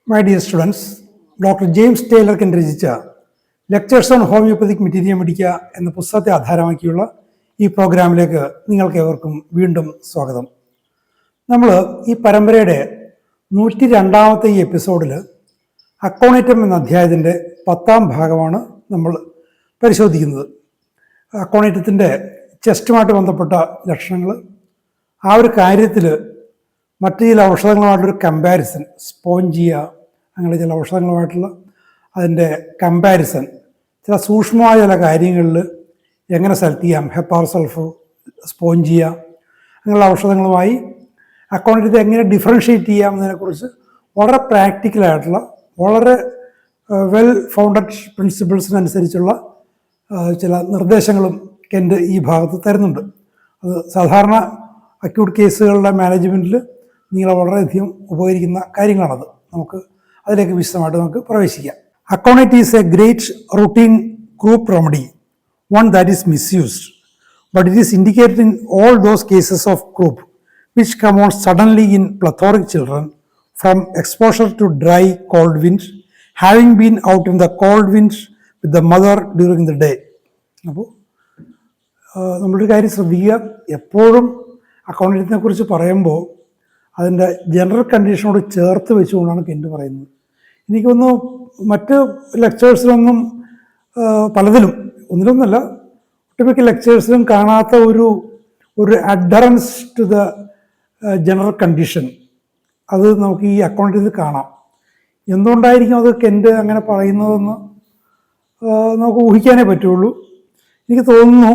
My dear students, Dr. James Taylor രചിച്ച lectures on homoeopathic മെറ്റീരിയ മെഡിക്ക എന്ന പുസ്തകത്തെ ആധാരമാക്കിയുള്ള ഈ പ്രോഗ്രാമിലേക്ക് നിങ്ങൾക്ക് ഏവർക്കും വീണ്ടും സ്വാഗതം. നമ്മൾ ഈ പരമ്പരയുടെ 102ാമത്തെ ഈ എപ്പിസോഡിൽ അക്കോണിറ്റം എന്ന അധ്യായത്തിൻ്റെ 10ാം ഭാഗമാണ് നമ്മൾ പരിശോധിക്കുന്നത്. അക്കോണിറ്റത്തിൻ്റെ ചെസ്റ്റുമായിട്ട് ബന്ധപ്പെട്ട ലക്ഷണങ്ങൾ, ആ ഒരു കാര്യത്തിൽ മറ്റു ചില ഔഷധങ്ങളുമായിട്ടൊരു കമ്പാരിസൺ, സ്പോഞ്ചിയ അങ്ങനെ ചില ഔഷധങ്ങളുമായിട്ടുള്ള അതിൻ്റെ കമ്പാരിസൺ, ചില സൂക്ഷ്മമായ ചില കാര്യങ്ങളിൽ എങ്ങനെ സെലക്ട് ചെയ്യാം, ഹെപ്പാർ സൾഫർ, സ്പോഞ്ചിയ അങ്ങനെയുള്ള ഔഷധങ്ങളുമായി അക്കോണിറ്റത്തെ എങ്ങനെ ഡിഫറൻഷ്യേറ്റ് ചെയ്യാം എന്നതിനെക്കുറിച്ച് വളരെ പ്രാക്ടിക്കലായിട്ടുള്ള, വളരെ വെൽ ഫൗണ്ടഡ് പ്രിൻസിപ്പിൾസിനനുസരിച്ചുള്ള ചില നിർദ്ദേശങ്ങളും കെൻ്റ് ഈ ഭാഗത്ത് തരുന്നുണ്ട്. അത് സാധാരണ അക്യൂട്ട് കേസുകളുടെ മാനേജ്മെൻറ്റിൽ നിങ്ങളെ വളരെയധികം ഉപകരിക്കുന്ന കാര്യങ്ങളാണത്. നമുക്ക് അതിലേക്ക് വിശദമായിട്ട് നമുക്ക് പ്രവേശിക്കാം. Aconite is a great routine group remedy, one that is misused, but it is indicated in all those cases of croup which come on suddenly in plethoric children from exposure to dry cold wind, having been out in the cold wind with the mother during the day. അപ്പോൾ നമ്മളൊരു കാര്യം ശ്രദ്ധിക്കുക, എപ്പോഴും അക്കോണിറ്റത്തിനെ കുറിച്ച് പറയുമ്പോൾ അതിൻ്റെ general കണ്ടീഷനോട് ചേർത്ത് വെച്ചുകൊണ്ടാണ് കെൻ്റ് പറയുന്നത്. എനിക്കൊന്ന് മറ്റ് ലെക്ചേഴ്സിലൊന്നും പലതിലും, ഒന്നിലൊന്നല്ല, ഒട്ടുമിക്ക ലെക്ചേഴ്സിലും കാണാത്ത ഒരു അഡറൻസ് ടു ദ ജനറൽ കണ്ടീഷൻ അത് നമുക്ക് ഈ അക്കോണിറ്റത്തിൽ കാണാം. എന്തുകൊണ്ടായിരിക്കും അത് കെൻ്റ് അങ്ങനെ പറയുന്നതെന്ന് നമുക്ക് ഊഹിക്കാനേ പറ്റുള്ളൂ. എനിക്ക് തോന്നുന്നു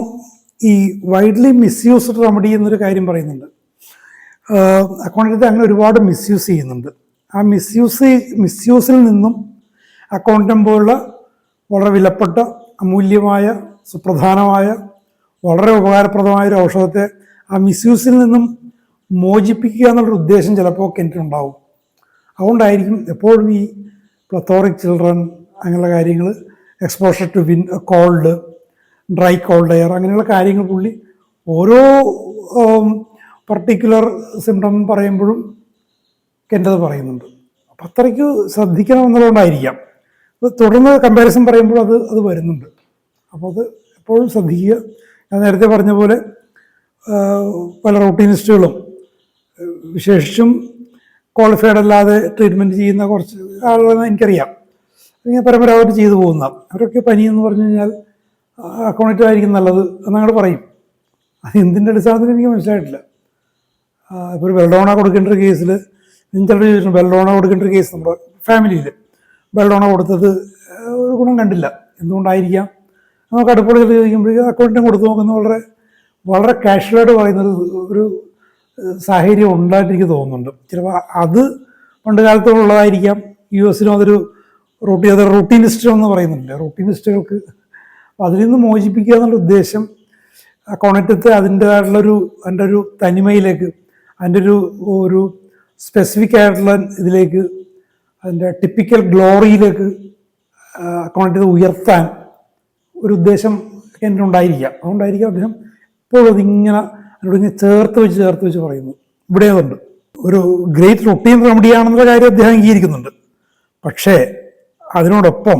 ഈ വൈഡ്ലി മിസ്യൂസ്ഡ് റെമഡി എന്നൊരു കാര്യം പറയുന്നുണ്ട്. അക്കോണിറ്റത്തെ അങ്ങനെ ഒരുപാട് മിസ്യൂസ് ചെയ്യുന്നുണ്ട്. ആ മിസ്യൂസിൽ നിന്നും അക്കോണിറ്റം പോലുള്ള വളരെ വിലപ്പെട്ട, അമൂല്യമായ, സുപ്രധാനമായ, വളരെ ഉപകാരപ്രദമായൊരു ഔഷധത്തെ ആ മിസ്യൂസിൽ നിന്നും മോചിപ്പിക്കുക എന്നുള്ളൊരു ഉദ്ദേശം ചിലപ്പോൾ കെൻ്റിനുണ്ടാവും. അതുകൊണ്ടായിരിക്കും എപ്പോഴും ഈ പ്ലത്തോറിക് ചിൽഡ്രൻ അങ്ങനെയുള്ള കാര്യങ്ങൾ, exposure to cold, dry cold air, അങ്ങനെയുള്ള കാര്യങ്ങൾ പുള്ളി ഓരോ പർട്ടിക്കുലർ സിംറ്റം പറയുമ്പോഴും കെൻ്റത് പറയുന്നുണ്ട്. അപ്പം അത്രയ്ക്ക് ശ്രദ്ധിക്കണം എന്നുള്ളതുകൊണ്ടായിരിക്കാം. അപ്പോൾ തുടർന്ന് കമ്പാരിസൺ പറയുമ്പോൾ അത് വരുന്നുണ്ട്. അപ്പോൾ അത് എപ്പോഴും ശ്രദ്ധിക്കുക. ഞാൻ നേരത്തെ പറഞ്ഞ പോലെ പല റൂട്ടീനിസ്റ്റുകളും, വിശേഷിച്ചും ക്വാളിഫൈഡ് അല്ലാതെ ട്രീറ്റ്മെൻറ്റ് ചെയ്യുന്ന കുറച്ച് ആളുകളെ എനിക്കറിയാം, ഇങ്ങനെ പരമ്പരാഗതമായിട്ട് ചെയ്തു പോകുന്ന അവരൊക്കെ പനിയെന്ന് പറഞ്ഞു കഴിഞ്ഞാൽ അക്കോണിറ്റം ആയിരിക്കും നല്ലത് എന്നങ്ങോട്ട് പറയും. അത് എന്തിൻ്റെ അടിസ്ഥാനത്തിൽ എനിക്ക് മനസ്സിലായിട്ടില്ല. ഇപ്പോൾ ഒരു ബെൽഡോണ കൊടുക്കേണ്ട ഒരു കേസിൽ ചിലർ ചോദിച്ചിട്ടുണ്ട്, ബെൽഡോണ കൊടുക്കേണ്ട ഒരു കേസ് നമ്മുടെ ഫാമിലിയിൽ ബെൽഡോണ കൊടുത്തത് ഒരു ഗുണം കണ്ടില്ല. എന്തുകൊണ്ടായിരിക്കാം? നമുക്ക് അടുപ്പോൾ ചില ചോദിക്കുമ്പോഴേക്കും അക്കൗണ്ടിനും കൊടുത്തു നോക്കുന്ന വളരെ വളരെ കാഷ്വലായിട്ട് പറയുന്നൊരു ഒരു സാഹചര്യം ഉണ്ടായിട്ട് എനിക്ക് തോന്നുന്നുണ്ട്. ചിലപ്പോൾ അത് പണ്ട് കാലത്തുള്ളതായിരിക്കാം. US അതൊരു റൂട്ടീനിസ്റ്റ് എന്ന് പറയുന്നുണ്ട്. റൂട്ടീനിസ്റ്റുകൾക്ക് അതിൽ നിന്ന് മോചിപ്പിക്കുക എന്നുള്ള ഉദ്ദേശം അക്കോണിറ്റത്തെ അതിൻ്റെ ഒരു തനിമയിലേക്ക്, അതിൻ്റെ ഒരു സ്പെസിഫിക് ആയിട്ടുള്ള ഇതിലേക്ക്, അതിൻ്റെ ടിപ്പിക്കൽ ഗ്ലോറിയിലേക്ക് അക്കോണിറ്റത്തെ ഉയർത്താൻ ഒരു ഉദ്ദേശം എനിക്കുണ്ടായിരിക്കാം. അതുകൊണ്ടായിരിക്കും അദ്ദേഹം ഇപ്പോഴും അതിങ്ങനെ ചേർത്ത് വെച്ച് പറയുന്നു. ഇവിടെ അതുണ്ട്, ഒരു ഗ്രേറ്റ് റൊട്ടീൻ റെമഡിയാണെന്നുള്ള കാര്യം അദ്ദേഹം അംഗീകരിക്കുന്നുണ്ട്. പക്ഷേ അതിനോടൊപ്പം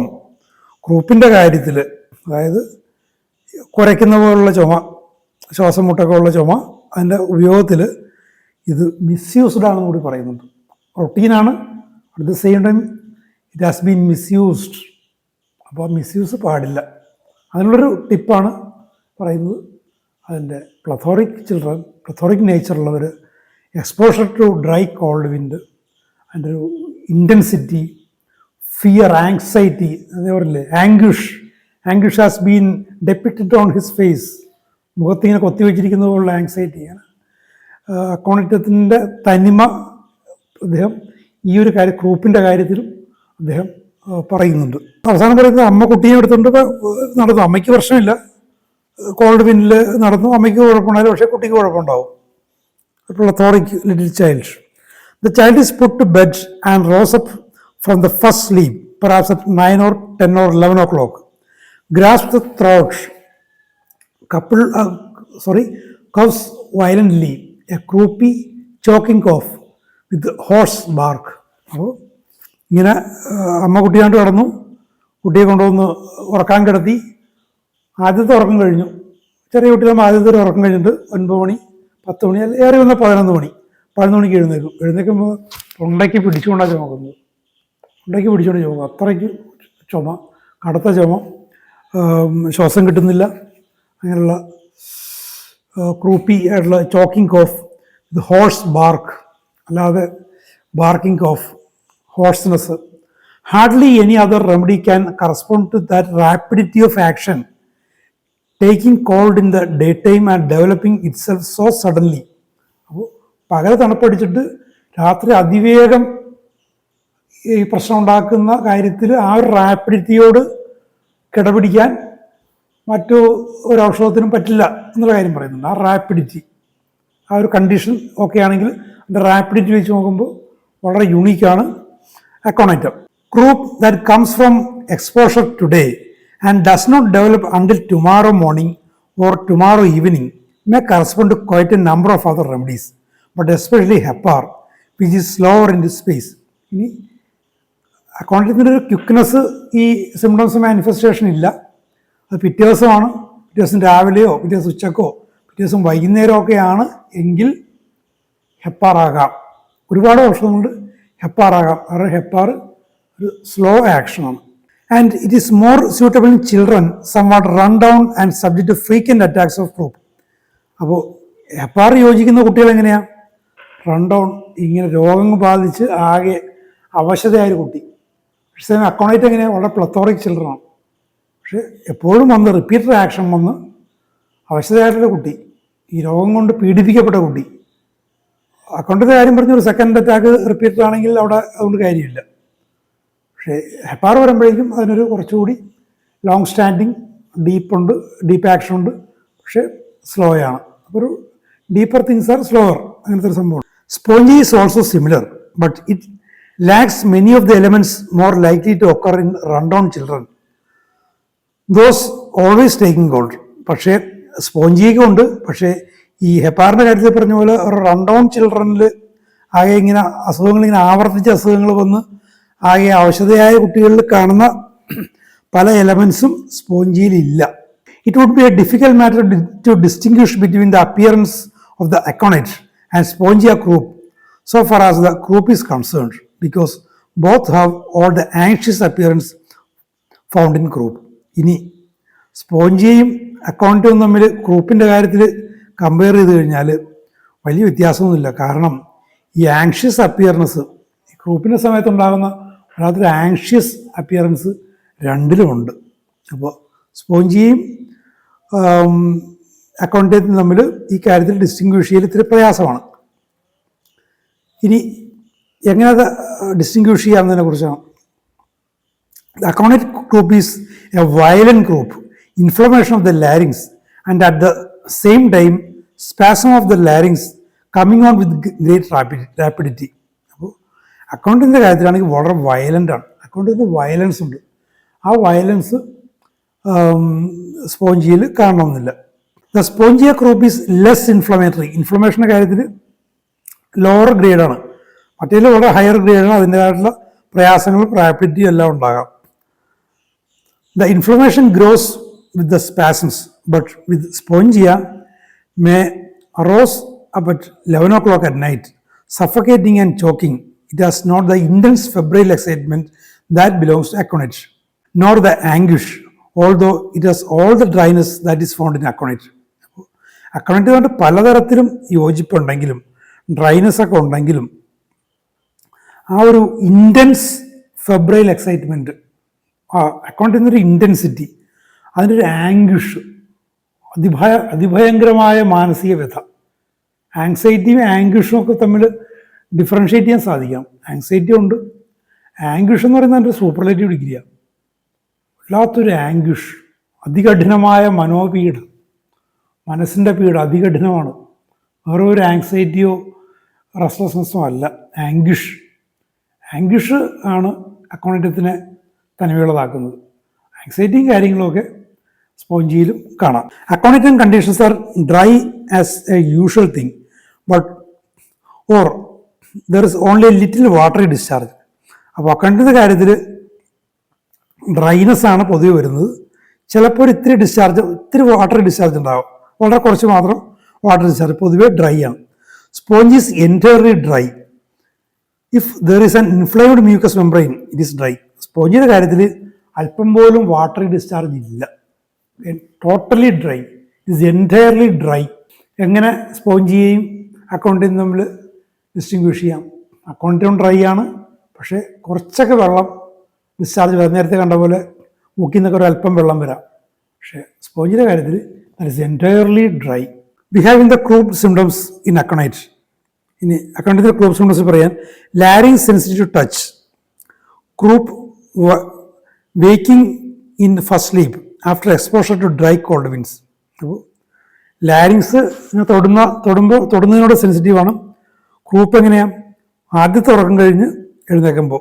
ഗ്രൂപ്പിൻ്റെ കാര്യത്തിൽ, അതായത് കുരയ്ക്കുന്ന പോലുള്ള ചുമ, ശ്വാസം മുട്ടൊക്കെ ഉള്ള ചുമ, അതിൻ്റെ ഉപയോഗത്തിൽ ഇത് മിസ്യൂസ്ഡ് ആണെന്ന് കൂടി പറയുന്നുണ്ട്. റൊട്ടീനാണ്, at the same time it has been misused. അപ്പോൾ മിസ്യൂസ് പാടില്ല. അതിനുള്ളൊരു ടിപ്പാണ് പറയുന്നത്. അതിൻ്റെ പ്ലത്തോറിക് നേച്ചറുള്ളവർ, exposure to dry cold wind, അതിൻ്റെ ഒരു ഇൻറ്റൻസിറ്റി, ഫിയർ, ആങ്സൈറ്റി, അതേ പറയില്ലേ, anguish has been depicted on his face, മുഖത്തിങ്ങനെ കൊത്തിവെച്ചിരിക്കുന്ന പോലുള്ള ആങ്സൈറ്റിയാണ്. അക്കോണിറ്റത്തിൻ്റെ തനിമ അദ്ദേഹം ഈ ഒരു ഗ്രൂപ്പിൻ്റെ കാര്യത്തിലും അദ്ദേഹം പറയുന്നുണ്ട്. അവസാനം പറയുന്നത്, അമ്മ കുട്ടീനെ എടുത്തുകൊണ്ട് നടന്നു, അമ്മയ്ക്ക് പ്രശ്നമില്ല, കോൾഡ് വിൻഡിൽ നടന്നു, അമ്മയ്ക്ക് കുഴപ്പമുണ്ടായാലും പക്ഷേ കുട്ടിക്ക് കുഴപ്പമുണ്ടാവും. Plethoric little child. The child is put to bed and rose up from the first sleep, perhaps at 9 or 10 or 11 o'clock, grasps the throat, coughs violently, a croupy choking cough with hoarse bark. അപ്പോൾ ഇങ്ങനെ അമ്മ കുട്ടിയാണ്ട് കിടന്നു, കുട്ടിയെ കൊണ്ടുവന്ന് ഉറക്കാൻ കിടത്തി. ആദ്യത്തെ ഉറക്കം കഴിഞ്ഞു. ചെറിയ കുട്ടികളാകുമ്പോൾ ആദ്യത്തെ ഒരു ഉറക്കം കഴിഞ്ഞിട്ട് 9 മണി 10 മണി അല്ല ഏറെ വന്ന 11 മണി 11 മണിക്ക് എഴുന്നേക്കും. എഴുന്നേൽക്കുമ്പോൾ തൊണ്ടയ്ക്ക് പിടിച്ചുകൊണ്ടാണ് ചുമക്കുന്നത്. തൊണ്ടയ്ക്ക് പിടിച്ചുകൊണ്ട് ചുമക്കും. അത്രയ്ക്ക് ചുമ, കടുത്ത ചുമ, ശ്വാസം കിട്ടുന്നില്ല, അങ്ങനെയുള്ള ക്രൂപ്പി ആയിട്ടുള്ള ചോക്കിംഗ് കോഫ്, ഇത് ഹോഴ്സ് ബാർക്ക്, അല്ലാതെ barking cough, hoarseness. Hardly any other remedy can correspond to that rapidity of action taking cold in the day time and developing itself so suddenly. അപ്പോൾ പകൽ തണുപ്പടിച്ചിട്ട് രാത്രി അതിവേഗം ഈ പ്രശ്നം ഉണ്ടാക്കുന്ന കാര്യത്തിൽ ആ ഒരു റാപ്പിഡിറ്റിയോട് കിടപിടിക്കാൻ മറ്റു ഒരു ഔഷധത്തിനും പറ്റില്ല എന്നുള്ള കാര്യം പറയുന്നുണ്ട്. ആ റാപ്പിഡിറ്റി, ആ ഒരു കണ്ടീഷൻ ഓക്കെ ആണെങ്കിൽ അതിൻ്റെ റാപ്പിഡിറ്റി വെച്ച് നോക്കുമ്പോൾ വളരെ യുണീക്കാണ് അക്കോണൈറ്റം. Croup that comes from exposure today and does not develop until tomorrow morning or tomorrow evening may correspond to quite a number of other remedies, but especially hepar, which is slower in this space. ഇനി അക്കോണൈറ്റത്തിൻ്റെ ഒരു ക്വിക്നെസ് ഈ symptoms manifestation ഇല്ല. അത് പിറ്റേ ദിവസമാണ്, പിറ്റേ ദിവസം രാവിലെയോ പിറ്റേ ദിവസം ഉച്ചക്കോ പിറ്റേ ദിവസം വൈകുന്നേരമോ ഒക്കെയാണ് എങ്കിൽ ഹെപ്പാറാകാം. ഒരുപാട് ഔഷധങ്ങളുണ്ട് ഹെപ്പാറാകാം. കാരണം ഹെപ്പാർ ഒരു സ്ലോ ആക്ഷനാണ്. And it is more suitable in children somewhat run down and subject to frequent attacks of croup. അപ്പോൾ ഹെപ്പാർ യോജിക്കുന്ന കുട്ടികൾ എങ്ങനെയാണ്? റൺ ഡൗൺ, ഇങ്ങനെ രോഗം ബാധിച്ച് ആകെ അവശതയായൊരു കുട്ടി. പക്ഷേ അക്കോണൈറ്റ് എങ്ങനെയാണ്? വളരെ പ്ലത്തോറിക് ചിൽഡ്രനാണ്. പക്ഷെ എപ്പോഴും വന്ന് റിപ്പീറ്റഡ് ആക്ഷൻ വന്ന് അവശതയായിട്ടുള്ള കുട്ടി, ഈ രോഗം കൊണ്ട് പീഡിപ്പിക്കപ്പെട്ട കുട്ടി. അക്കൗണ്ടിൻ്റെ കാര്യം പറഞ്ഞ ഒരു സെക്കൻഡ് അറ്റാക്ക് റിപ്പീറ്റഡ് ആണെങ്കിൽ അവിടെ അതുകൊണ്ട് കാര്യമില്ല. പക്ഷേ ഹെപ്പാർ വരുമ്പോഴേക്കും അതിനൊരു കുറച്ചുകൂടി ലോങ് സ്റ്റാൻഡിങ് ഡീപ്പ് ആക്ഷൻ ഉണ്ട്, പക്ഷേ സ്ലോ ആണ്. അപ്പോൾ ഒരു ഡീപ്പർ തിങ്സ് ആർ സ്ലോവർ, അങ്ങനത്തെ ഒരു സംഭവം. Spongia is also similar, but it lacks many of the elements more likely to occur in run down children, those always taking cold. പക്ഷേ സ്പോഞ്ചിയൊക്കെ ഉണ്ട്. പക്ഷേ ഈ ഹെപ്പാറിൻ്റെ കാര്യത്തിൽ പറഞ്ഞ പോലെ ഒരു റൺ ഡൗൺ ചിൽഡ്രനിൽ ആകെ ഇങ്ങനെ അസുഖങ്ങൾ, ഇങ്ങനെ ആവർത്തിച്ച അസുഖങ്ങൾ വന്ന് ആകെ ഔഷധയായ കുട്ടികളിൽ കാണുന്ന പല എലമെൻസും സ്പോഞ്ചിയിലില്ല. It would be a difficult matter to distinguish between the appearance of the aconite and spongia croup so far as the group is concerned, because both have all the anxious appearance found in group. ഇനി സ്പോഞ്ചിയയും അക്കോണൈറ്റും തമ്മിൽ ഗ്രൂപ്പിൻ്റെ കാര്യത്തിൽ compare ചെയ്ത് കഴിഞ്ഞാൽ വലിയ വ്യത്യാസമൊന്നുമില്ല. കാരണം ഈ ആങ്ഷ്യസ് അപ്പിയറൻസ് ഈ ഗ്രൂപ്പിൻ്റെ സമയത്തുണ്ടാകുന്ന വല്ലാത്തൊരു ആങ്ഷ്യസ് അപ്പിയറൻസ് രണ്ടിലുമുണ്ട്. അപ്പോൾ സ്പോഞ്ചിയയും അക്കോണൈറ്റും തമ്മിൽ ഈ കാര്യത്തിൽ ഡിസ്റ്റിങ്വിഷ് ചെയ്യൽ ഇത്തിരി പ്രയാസമാണ്. ഇനി എങ്ങനെ അത് ഡിസ്റ്റിങ്വിഷ് ചെയ്യാമെന്നതിനെ കുറിച്ചാണ്. The Aconitic group is a violent group, inflammation of the larynx, and at the same time spasm of the larynx coming on with great rapidity. അപ്പോൾ അക്കൗണ്ടിൻ്റെ കാര്യത്തിലാണെങ്കിൽ വളരെ വയലൻ്റ് ആണ്. അക്കൗണ്ടിന് വയലൻസ് ഉണ്ട്. ആ വയലൻസ് സ്പോഞ്ചിയിൽ കാണണമെന്നില്ല. The spongia group is less inflammatory. ഇൻഫ്ലമേഷൻ്റെ കാര്യത്തിൽ ലോവർ ഗ്രേഡാണ്. മറ്റേതിൽ വളരെ ഹയർ ഗ്രേഡാണ്. അതിൻ്റേതായിട്ടുള്ള പ്രയാസങ്ങളും റാപ്പിഡിറ്റിയും എല്ലാം ഉണ്ടാകാം. The inflammation grows with the spasms, but with spongia may arouse up at 11 o'clock at night, suffocating and choking. It has not the intense febrile excitement that belongs to aconite, nor the anguish, although it has all the dryness that is found in aconite. അക്കോണൈറ്റ് കൊണ്ട് പലതരത്തിലും യോജിപ്പുണ്ടെങ്കിലും dryness ഒക്കെ ഉണ്ടെങ്കിലും ആ ഒരു intense febrile excitement, ആ അക്കൗണ്ടിൽ ഒരു intensity, അതിനൊരു ആംഗ്വിഷ്, അതിഭയങ്കരമായ മാനസിക വ്യഥ. ആങ്സൈറ്റിയും ആംഗ്വിഷും ഒക്കെ തമ്മിൽ ഡിഫറൻഷ്യേറ്റ് ചെയ്യാൻ സാധിക്കാം. ആങ്സൈറ്റി ഉണ്ട്, ആംഗ്വിഷ് എന്ന് പറയുന്നത് അതിൻ്റെ സൂപ്പർലേറ്റീവ് ഡിഗ്രിയാണ്. വല്ലാത്തൊരു ആംഗ്വിഷ്, അതികഠിനമായ മനോപീഠം, മനസ്സിൻ്റെ പീഠം അതികഠിനമാണ്. വേറെ ഒരു ആങ്സൈറ്റിയോ റെസ്റ്റ്ലെസ്നെസ്സോ അല്ല, ആംഗ്വിഷ്. ആംഗ്വിഷ് ആണ് അക്കോണൈറ്റത്തിനെ തനിമയുള്ളതാക്കുന്നത്. ആങ്സൈറ്റിയും കാര്യങ്ങളുമൊക്കെ സ്പോഞ്ചിയിലും കാണാം. Aconite conditions are dry as a usual thing, but or there is only a little watery discharge. അപ്പോൾ അക്കൗണ്ടിൻ്റെ കാര്യത്തിൽ ഡ്രൈനെസ് ആണ് പൊതുവെ വരുന്നത്. ചിലപ്പോൾ ഇത്തിരി വാട്ടർ ഡിസ്ചാർജ് ഉണ്ടാവും, വളരെ കുറച്ച് മാത്രം വാട്ടർ ഡിസ്ചാർജ്, പൊതുവെ ഡ്രൈ ആണ്. Sponge is entirely dry. If there is an inflamed mucous membrane it is dry. സ്പോഞ്ചിൻ്റെ കാര്യത്തിൽ അല്പം പോലും വാട്ടർ ഡിസ്ചാർജ് ഇല്ല, totally dry, it is entirely dry. എങ്ങനെ സ്പോഞ്ചിയെയും അക്കൗണ്ടിനും തമ്മിൽ ഡിസ്റ്റിങ്വിഷ് ചെയ്യാം? അക്കൗണ്ടിനും ഡ്രൈ ആണ്, പക്ഷേ കുറച്ചൊക്കെ വെള്ളം ഡിസ്ചാർജ് വരാം. നേരത്തെ കണ്ട പോലെ മൂക്കിൽ നിന്നൊക്കെ ഒരു അല്പം വെള്ളം വരാം. പക്ഷേ സ്പോഞ്ചിൻ്റെ കാര്യത്തിൽ that is entirely dry. We have in the croup symptoms in aconite. ഇനി അക്കൗണ്ടിൻ്റെ ക്രൂപ്പ് സിംറ്റംസ് പറയാൻ: larynx sensitive to touch, croup waking in first sleep after exposure to dry cold winds. അപ്പോൾ ലാരിങ്സ് തൊടുന്നതിനോട് സെൻസിറ്റീവാണ്. ക്രൂപ്പ് എങ്ങനെയാണ്? ആദ്യത്തെ ഉറക്കം കഴിഞ്ഞ് എഴുന്നേൽക്കുമ്പോൾ,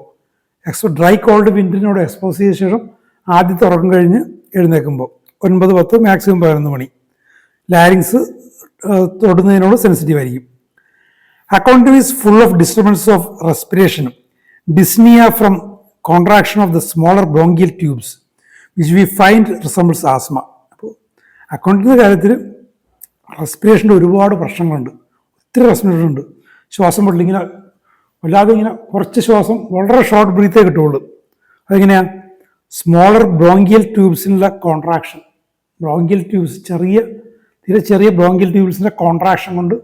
ഡ്രൈ കോൾഡ് വിൻഡിനോട് എക്സ്പോസ് ചെയ്ത ശേഷം ആദ്യത്തെ ഉറക്കം കഴിഞ്ഞ് എഴുന്നേൽക്കുമ്പോൾ 9, 10 മാക്സിമം 11 മണി ലാരിങ്സ് തൊടുന്നതിനോട് സെൻസിറ്റീവ് ആയിരിക്കും. Aconitum is full of disturbances of respiration, dyspnea from contraction of the smaller bronchial tubes, which we find resembles asthma. അപ്പോൾ അക്കൗണ്ടിൻ്റെ കാര്യത്തിൽ റെസ്പിറേഷൻ്റെ ഒരുപാട് പ്രശ്നങ്ങളുണ്ട്, ഒത്തിരി റെസ്പിറേഷൻ ഉണ്ട്. ശ്വാസം മുട്ടൽ, ഇങ്ങനെ വല്ലാതെ ഇങ്ങനെ കുറച്ച് ശ്വാസം വളരെ ഷോർട്ട് ബ്രീത്തേ കിട്ടുള്ളൂ. അതെങ്ങനെയാണ്? സ്മോളർ ബ്രോങ്കിയൽ ട്യൂബ്സിനുള്ള കോൺട്രാക്ഷൻ, ബ്രോങ്കിയൽ ട്യൂബ്സ് തീരെ ചെറിയ ബ്രോങ്കിയൽ ട്യൂബ്സിൻ്റെ കോൺട്രാക്ഷൻ കൊണ്ട്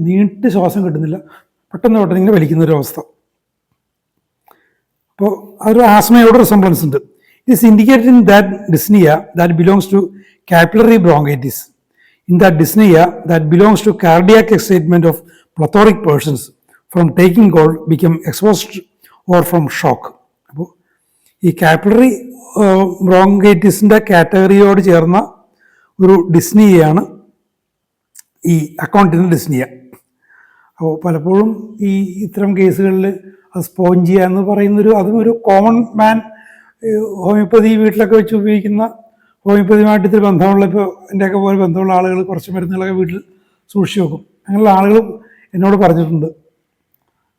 നീട്ട് ശ്വാസം കിട്ടുന്നില്ല, പെട്ടെന്ന് ഇങ്ങനെ വലിക്കുന്നൊരവസ്ഥ. അപ്പോൾ അതൊരു ആസ്മയോട് റിസംബ്ലൻസ് ഉണ്ട്. It is indicated in that dyspnoea that belongs to capillary bronchitis. In that dyspnoea that belongs to cardiac excitement of plethoric persons from taking cold become exposed or from shock. അപ്പോൾ ഈ capillary ബ്രോങ്കൈറ്റിസിൻ്റെ കാറ്റഗറിയോട് ചേർന്ന ഒരു ഡിസ്നിയയാണ് ഈ അക്കൗണ്ടിൻ്റെ dyspnoea. അപ്പോൾ പലപ്പോഴും ഇത്തരം കേസുകളിൽ അത് സ്പോഞ്ചിയ എന്ന് പറയുന്നൊരു അതും ഒരു കോമൺ മാൻ ഹോമിയോപ്പതി വീട്ടിലൊക്കെ വെച്ച് ഉപയോഗിക്കുന്ന, ഹോമിയോപ്പതിയുമായിട്ട് ഇത്തിരി ബന്ധമുള്ള, ഇപ്പോൾ എൻ്റെയൊക്കെ പോലെ ബന്ധമുള്ള ആളുകൾ കുറച്ച് മരുന്നുകളൊക്കെ വീട്ടിൽ സൂക്ഷിച്ച് വെക്കും. അങ്ങനെയുള്ള ആളുകളും എന്നോട് പറഞ്ഞിട്ടുണ്ട്.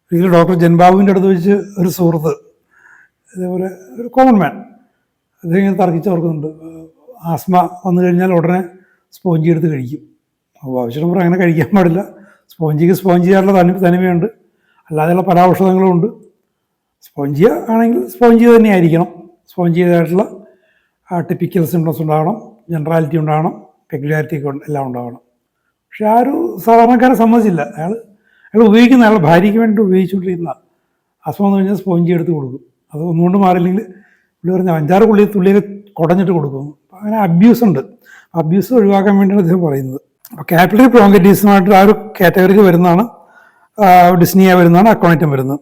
ഒരിക്കലും ഡോക്ടർ ജൻബാബുവിൻ്റെ അടുത്ത് വെച്ച് ഒരു സുഹൃത്ത് ഇതേപോലെ ഒരു കോമൺ മാൻ അദ്ദേഹം ഇങ്ങനെ തർക്കിച്ച് ഓർക്കുന്നുണ്ട്. ആസ്മ വന്നു കഴിഞ്ഞാൽ ഉടനെ സ്പോഞ്ചി എടുത്ത് കഴിക്കും. അപ്പോൾ ആവശ്യം പറഞ്ഞാൽ അങ്ങനെ കഴിക്കാൻ പാടില്ല. സ്പോഞ്ചിക്ക് സ്പോഞ്ചിയായിട്ടുള്ള തനിമയുണ്ട്, അല്ലാതെയുള്ള പല ഔഷധങ്ങളും ഉണ്ട്. സ്പോഞ്ചിയ ആണെങ്കിൽ സ്പോഞ്ചിയ തന്നെ ആയിരിക്കണം. സ്പോഞ്ചിയതായിട്ടുള്ള ടിപ്പിക്കൽ സിംറ്റംസ് ഉണ്ടാകണം, ജനറാലിറ്റി ഉണ്ടാകണം, പെക്യുലാരിറ്റി എല്ലാം ഉണ്ടാകണം. പക്ഷെ ആ ഒരു സാധാരണക്കാരെ സമ്മതിച്ചില്ല. അയാൾ ഉപയോഗിക്കുന്ന, അയാളുടെ ഭാര്യയ്ക്ക് വേണ്ടി ഉപയോഗിച്ചുകൊണ്ടിരുന്ന ആസ്മ വന്നു കഴിഞ്ഞാൽ സ്പോഞ്ചി എടുത്ത് കൊടുക്കും. അത് ഒന്നുകൊണ്ട് മാറില്ലെങ്കിൽ പുള്ളി പറഞ്ഞ 5-6 തുള്ളിയിൽ കുടഞ്ഞിട്ട് കൊടുക്കും. അങ്ങനെ അബ്യൂസ് ഉണ്ട്. അബ്യൂസ് ഒഴിവാക്കാൻ വേണ്ടിയാണ് അദ്ദേഹം പറയുന്നത്. അപ്പോൾ കാപ്പിലറി ബ്രോങ്കൈറ്റിസുമായിട്ട് ആ ഒരു കാറ്റഗറിയിൽ വരുന്നതാണ് ഡിസ്നിയ, വരുന്നതാണ് അക്കോണിറ്റം വരുന്നത്.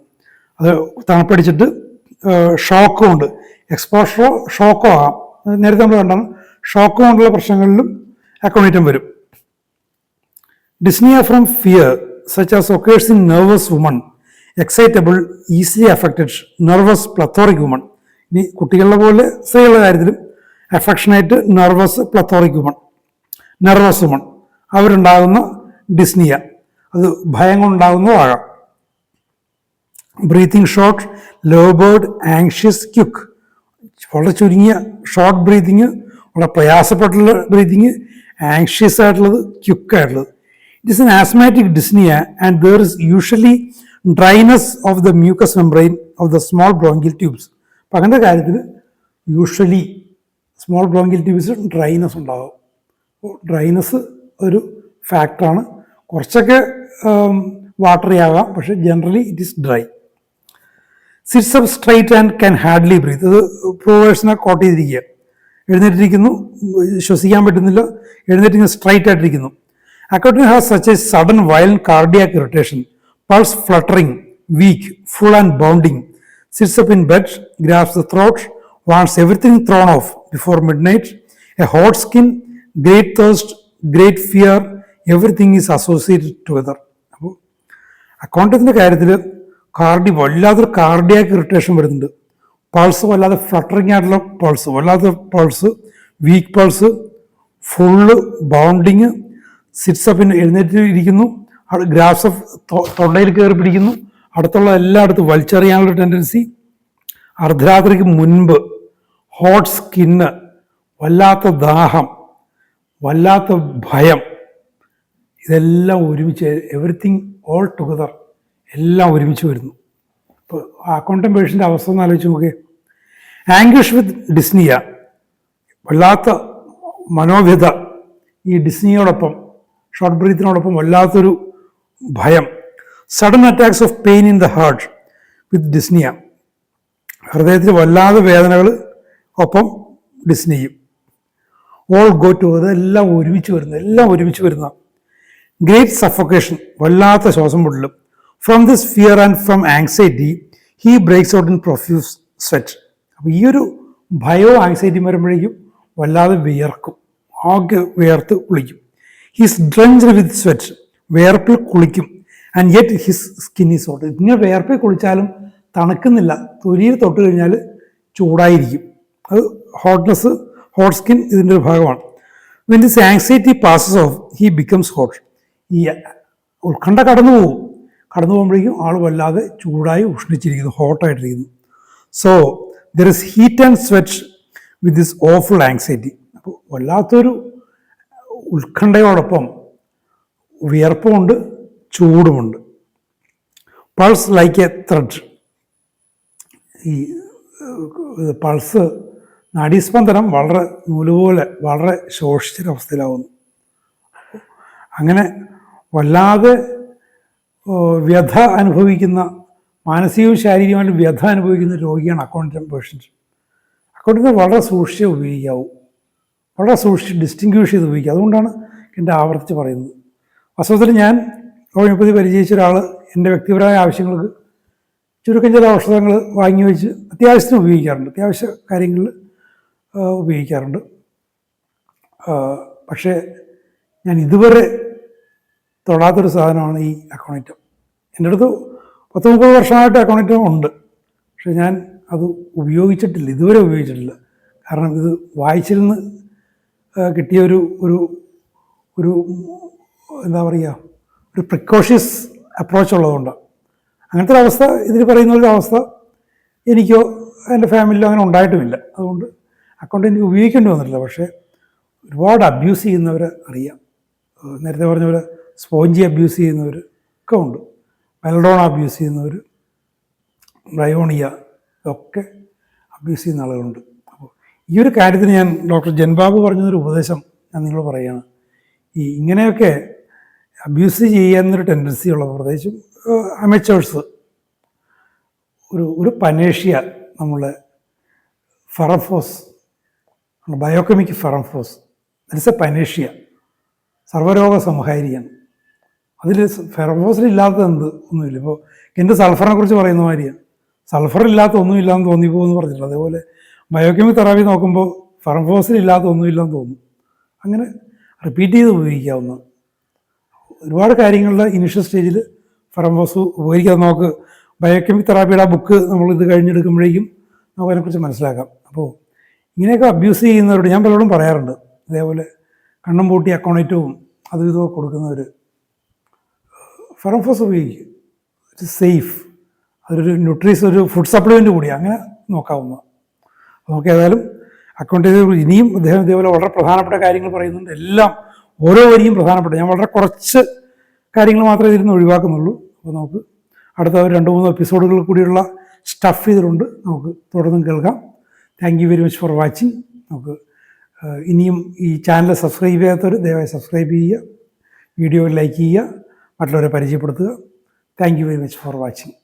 അത് തണുപ്പടിച്ചിട്ട് ഷോക്കും ഉണ്ട്, എക്സ്പോഷറോ ഷോക്കോ ആകാം. നേരത്തെ നമ്മൾ കണ്ടാണ് ഷോക്ക് കൊണ്ടുള്ള പ്രശ്നങ്ങളിലും അക്കോണിറ്റം വരും. Dyspnoea from fear such as occurs in nervous woman, excitable, easily affected, nervous, plethoric woman. ഇനി കുട്ടികളുടെ പോലെ സ്ത്രീകളുടെ കാര്യത്തിലും അഫക്ഷനായിട്ട് പ്ലത്തോറിക് വുമൺ, നെർവസ് വുമൺ അവരുണ്ടാകുന്ന ഡിസ്നിയ, അത് ഭയം കൊണ്ടുണ്ടാകുന്നതാകാം. Breathing short, laboured, anxious, quick, വളരെ ചുരുങ്ങിയ ഷോർട്ട് ബ്രീത്തിങ്, വളരെ പ്രയാസപ്പെട്ടുള്ള ബ്രീത്തിങ്, ആങ്ഷ്യസ് ആയിട്ടുള്ളത്, ക്യുക്കായിട്ടുള്ളത്. It is an asthmatic dyspnoea and there is usually dryness of the mucous membrane of the small bronchial tubes. അപ്പം അങ്ങനത്തെ കാര്യത്തിൽ usually small bronchial tubes dryness ഉണ്ടാകും. അപ്പോൾ ഡ്രൈനസ് ഒരു ഫാക്ടറാണ്. കുറച്ചൊക്കെ വാട്ടറി ആകാം, പക്ഷേ generally it is dry. Sits up straight and can hardly breathe. ഇത് പ്രൊവേഴ്സിനെ കോട്ട് ചെയ്തിരിക്കുക. എഴുന്നേറ്റിരിക്കുന്നു, ശ്വസിക്കാൻ പറ്റുന്നില്ല, എഴുന്നേറ്റിങ്ങനെ സ്ട്രൈറ്റ് ആയിട്ടിരിക്കുന്നു. Aconitum has such a sudden violent cardiac irritation, pulse fluttering, weak, full and bounding, sits up in bed, grabs the throat, wants everything thrown off before midnight, a hot skin, great thirst, great fear, everything is associated together. അപ്പോൾ അക്കൗണ്ടത്തിൻ്റെ കാര്യത്തിൽ വല്ലാത്തൊരു cardiac irritation വരുന്നുണ്ട്. Pulse വല്ലാതെ fluttering ആയിട്ടുള്ള pulse, വല്ലാത്ത pulse, weak pulse, full bounding, sits അപ്പിന് എഴുന്നേറ്റ് ഇരിക്കുന്നു, ഗ്രാഫ്സ് ഓഫ് തൊണ്ടയിൽ കയറി പിടിക്കുന്നു, അടുത്തുള്ള എല്ലായിടത്തും വലിച്ചെറിയാനുള്ള ടെൻഡൻസി, അർദ്ധരാത്രിക്ക് മുൻപ് ഹോട്ട് സ്കിന്ന്, വല്ലാത്ത ദാഹം, വല്ലാത്ത ഭയം, ഇതെല്ലാം ഒരുമിച്ച് എവറിത്തിങ് ഓൾ ടുഗദർ എല്ലാം ഒരുമിച്ച് വരുന്നു. ഇപ്പോൾ അക്കൗണ്ടൻ പേഷ്യൻ്റെ അവസ്ഥ ഒന്ന് ആലോചിച്ച് നോക്കിയേ. ആംഗ്വിഷ് വിത്ത് ഡിസ്നിയ, വല്ലാത്ത മനോവ്യത ഈ ഡിസ്നിയോടൊപ്പം, ഷോർട്ട് ബ്രീത്തിനോടൊപ്പം വല്ലാത്തൊരു ഭയം. Sudden attacks of pain in the heart with dyspnoea, ഹൃദയത്തിൽ വല്ലാതെ വേദനകൾ ഒപ്പം ഡിസ്നിയും. ഓൾ ഗോ ടു, അതെല്ലാം ഒരുമിച്ച് വരുന്ന ഗ്രേറ്റ് സഫോക്കേഷൻ, വല്ലാത്ത ശ്വാസം മുട്ടലും. From this fear and from anxiety he breaks out in profuse sweat. അപ്പോൾ ഈ ഒരു ഭയവും ആങ്സൈറ്റിയും വരുമ്പോഴേക്കും വല്ലാതെ വിയർക്കും, ആകെ വിയർത്ത് കുളിക്കും. ഹിസ് ഡ്രഞ്ച്ഡ് വിത്ത് സ്വെറ്റ്, വിയർപ്പിൽ കുളിക്കും. And yet his skin is hot, ഇങ്ങനെ വിയർപ്പിൽ കുളിച്ചാലും തണുക്കുന്നില്ല, തൊലിയിൽ തൊട്ട് കഴിഞ്ഞാൽ ചൂടായിരിക്കും. അത് ഹോട്ട്നെസ്, ഹോട്ട് സ്കിൻ ഇതിൻ്റെ ഒരു ഭാഗമാണ്. When this anxiety passes off he becomes hot, ഈ ഉത്കണ്ഠ കടന്നു പോകുമ്പോഴേക്കും ആൾ വല്ലാതെ ചൂടായി ഉഷ്ണിച്ചിരിക്കുന്നു, ഹോട്ടായിട്ടിരിക്കുന്നു. So there is heat and sweat with this awful anxiety. അപ്പോൾ വല്ലാത്തൊരു ഉത്കണ്ഠയോടൊപ്പം വിയർപ്പുമുണ്ട്, ചൂടുമുണ്ട്. പൾസ് ലൈക്ക് എ ത്രെഡ്, ഈ പൾസ്, നാഡീസ്പന്ദനം വളരെ നൂലുപോലെ വളരെ ശോഷിച്ചൊരവസ്ഥയിലാവുന്നു. അങ്ങനെ വല്ലാതെ വ്യഥ അനുഭവിക്കുന്ന, മാനസികവും ശാരീരികമായിട്ടും വ്യഥ അനുഭവിക്കുന്ന രോഗിയാണ് അക്കൗണ്ടൻ പേഷ്യൻറ്റ്. അക്കൗണ്ടൻറ്റ് വളരെ സൂക്ഷിച്ച് ഉപയോഗിക്കാവൂ, വളരെ സൂക്ഷിച്ച് ഡിസ്റ്റിങ്ക്വിഷ് ചെയ്ത് ഉപയോഗിക്കുക. അതുകൊണ്ടാണ് എൻ്റെ ആവർത്തിച്ച് പറയുന്നത്. വാസ്തവത്തിൽ ഞാൻ ഹോമിയോപ്പതി പരിചയിച്ച ഒരാൾ എൻ്റെ വ്യക്തിപരമായ ആവശ്യങ്ങൾക്ക് ചുരുക്കം ചില ഔഷധങ്ങൾ വാങ്ങി വെച്ച് അത്യാവശ്യത്തിന് ഉപയോഗിക്കാറുണ്ട്, അത്യാവശ്യ കാര്യങ്ങളിൽ ഉപയോഗിക്കാറുണ്ട്. പക്ഷേ ഞാൻ ഇതുവരെ തൊടാത്തൊരു സാധനമാണ് ഈ അക്കോണിറ്റം. എൻ്റെ അടുത്ത് 30-30 വർഷമായിട്ട് അക്കോണിറ്റം ഉണ്ട്, പക്ഷെ ഞാൻ അത് ഉപയോഗിച്ചിട്ടില്ല, ഇതുവരെ ഉപയോഗിച്ചിട്ടില്ല. കാരണം ഇത് വായിച്ചിരുന്ന് കിട്ടിയ ഒരു ഒരു എന്താ പറയുക, ഒരു പ്രിക്കോഷ്യസ് അപ്രോച്ച് ഉള്ളതുകൊണ്ടാണ്. അങ്ങനത്തെ ഒരു അവസ്ഥ, ഇതിൽ പറയുന്ന ഒരു അവസ്ഥ എനിക്കോ എൻ്റെ ഫാമിലിയിലോ അങ്ങനെ ഉണ്ടായിട്ടുമില്ല. അതുകൊണ്ട് അക്കൗണ്ട് എനിക്ക് ഉപയോഗിക്കേണ്ടി വന്നിട്ടില്ല. പക്ഷേ ഒരുപാട് അബ്യൂസ് ചെയ്യുന്നവരെ അറിയാം. നേരത്തെ പറഞ്ഞ പോലെ സ്പോഞ്ചി അബ്യൂസ് ചെയ്യുന്നവർ ഒക്കെ ഉണ്ട്, മെലഡോണ അബ്യൂസ് ചെയ്യുന്നവർ, ബ്രയോണിയ ഒക്കെ അബ്യൂസ് ചെയ്യുന്ന ആളുകളുണ്ട്. അപ്പോൾ ഈ ഒരു കാര്യത്തിന് ഞാൻ ഡോക്ടർ ജൻബാബു പറഞ്ഞൊരു ഉപദേശം ഞാൻ നിങ്ങളോട് പറയുകയാണ്. ഇങ്ങനെയൊക്കെ അബ്യൂസ് ചെയ്യാനൊരു ടെൻഡൻസി ഉള്ള, പ്രത്യേകിച്ചും അമേച്ചേഴ്സ്, ഒരു പനേഷ്യ, നമ്മളെ ഫെറംഫോസ്, ബയോകെമിക് ഫെറംഫോസ്, ദറ്റ്സ് എ പനേഷ്യ, സർവ്വരോഗ സംഹാരിയാണ്. അതിൽ ഫെറംഫോസിലില്ലാത്തത് ഒന്നുമില്ല. ഇപ്പോൾ എൻ്റെ സൾഫറിനെ കുറിച്ച് പറയുന്ന മാതിരിയാണ്, സൾഫറില്ലാത്ത ഒന്നുമില്ലാന്ന് തോന്നിപ്പോകുമെന്ന് പറഞ്ഞിട്ടില്ല. അതേപോലെ ബയോകെമിക് തെറാപ്പി നോക്കുമ്പോൾ ഫെറംഫോസിലില്ലാത്ത ഒന്നുമില്ലെന്ന് തോന്നും. അങ്ങനെ റിപ്പീറ്റ് ചെയ്ത് ഉപയോഗിക്കാവുന്ന ഒരുപാട് കാര്യങ്ങളുടെ ഇനിഷ്യൽ സ്റ്റേജിൽ ഫെറംഫോസ് ഉപയോഗിക്കാതെ നമുക്ക് ബയോകെമിക് തെറാപ്പിയുടെ ആ ബുക്ക് നമ്മളിത് കഴിഞ്ഞെടുക്കുമ്പോഴേക്കും നമുക്ക് അതിനെക്കുറിച്ച് മനസ്സിലാക്കാം. അപ്പോൾ ഇങ്ങനെയൊക്കെ അബ്യൂസ് ചെയ്യുന്നവരോട് ഞാൻ പലരോടും പറയാറുണ്ട്, അതേപോലെ കണ്ണും പൂട്ടി അക്കോണിറ്റവും അതും ഇതൊക്കെ കൊടുക്കുന്നവർ ഫെറംഫോസ് ഉപയോഗിക്കുക. ഇറ്റ് സേഫ്, അതൊരു ഒരു ഫുഡ് സപ്ലിമെൻ്റ് കൂടിയാണ്, അങ്ങനെ നോക്കാവുന്ന. നമുക്ക് ഏതായാലും അക്കൗണ്ടിനെ ഇനിയും അദ്ദേഹം ഇതേപോലെ വളരെ പ്രധാനപ്പെട്ട കാര്യങ്ങൾ പറയുന്നുണ്ട്. എല്ലാം ഓരോ വരിയും പ്രധാനപ്പെട്ട, ഞാൻ വളരെ കുറച്ച് കാര്യങ്ങൾ മാത്രമേ ഇതിൽ ഒഴിവാക്കുന്നുള്ളൂ. അപ്പോൾ നമുക്ക് അടുത്ത 2-3 എപ്പിസോഡുകൾ കൂടിയുള്ള സ്റ്റഫ് ഇതിലുണ്ട്, നമുക്ക് തുടർന്നും കേൾക്കാം. Thank you very much for watching. നമുക്ക് ഇനിയും ഈ ചാനൽ സബ്സ്ക്രൈബ് ചെയ്യാത്തവർ ദയവായി സബ്സ്ക്രൈബ് ചെയ്യുക, വീഡിയോ ലൈക്ക് ചെയ്യുക, മറ്റുള്ളവരെ പരിചയപ്പെടുത്തുക. Thank you very much for watching.